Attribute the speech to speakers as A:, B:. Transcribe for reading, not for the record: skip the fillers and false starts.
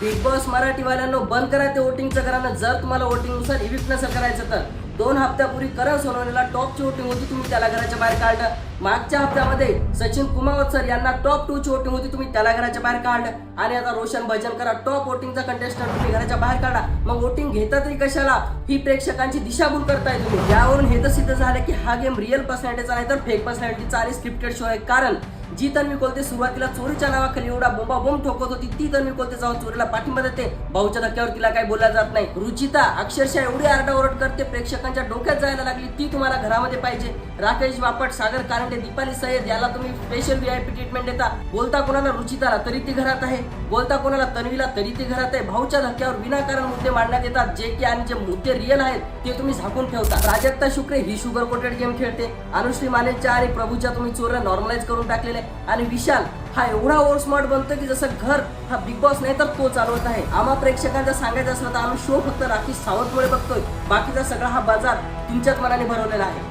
A: Big boss मराठीवाल्यांनो बंद करा ते वोटिंगचं करायला. जर तुम्हाला वोटिंगनुसार इव्हिक्ट नसेल करायचं तर 2 हप्त्यापूर्वी करण सोनवणेला टॉपची वोटिंग होती, तुम्ही त्याला घराच्या बाहेर काढलं. मागच्या हप्त्यामध्ये सचिन कुमावत सर यांना टॉप 2 ची वोटिंग होती, तुम्ही त्याला घराच्या बाहेर काढलं. आणि आता रोशन भजनकर टॉप वोटिंगचा कंटेस्टंट तुम्ही घराच्या बाहेर काढा. मग वोटिंग घेता तरी कशाला? ही प्रेक्षकांची दिशाभूल करताय तुम्ही. यावरून हे तर सिद्ध झालं की हा गेम रिअल पर्सनॅलिटीचा नाही तर फेक पर्सनॅलिटीचा आणि स्क्रिप्टेड शो आहे. कारण जी तन्वी कोलते सुरुवातीला चोरीच्या नावाखाली एवढा बोंबाबोंब ठोकत होती, ती तन्वी कोलते जाऊन चोरीला पाठिंबा देते. भाऊच्या धक्क्यावर तिला काही बोलला जात नाही. रुचिता अक्षरशः एवढी आरडाओरड करते, प्रेक्षकांच्या डोक्यात जायला लागली, ती तुम्हाला घरामध्ये पाहिजे. राकेश बापट, सागर कारंडे, दीपाली सय्यद याला तुम्ही स्पेशल व्हीआयपी ट्रीटमेंट देता. बोलता कोणाला रुचिताला तरी ती घरात आहे, बोलता कोणाला तन्वीला तरी ती घरात आहे. भाऊच्या धक्क्यावर विनाकारण मुद्दे मांडण्यात येतात, जे की आणि जे मुद्दे रिअल आहेत ते तुम्ही झाकून ठेवता. प्राजक्ता शुक्रे ही शुगर कोटेड गेम खेळते. अनुश्री मानेच्या आणि प्रभूच्या तुम्ही चोऱ्या नॉर्मलाइज करून टाकलेले. आणि विशाल हा एवढा ओव्हर स्मार्ट बनतो की जसं घर हा बिग बॉस नाही तर तो चालवत आहे. आम्हा प्रेक्षकांचा सांगायचं असलं तर आम्ही शो फक्त राखी सावंतमुळे बघतोय, बाकीचा सगळा हा बाजार तुमच्याच मनाने भरवलेला आहे.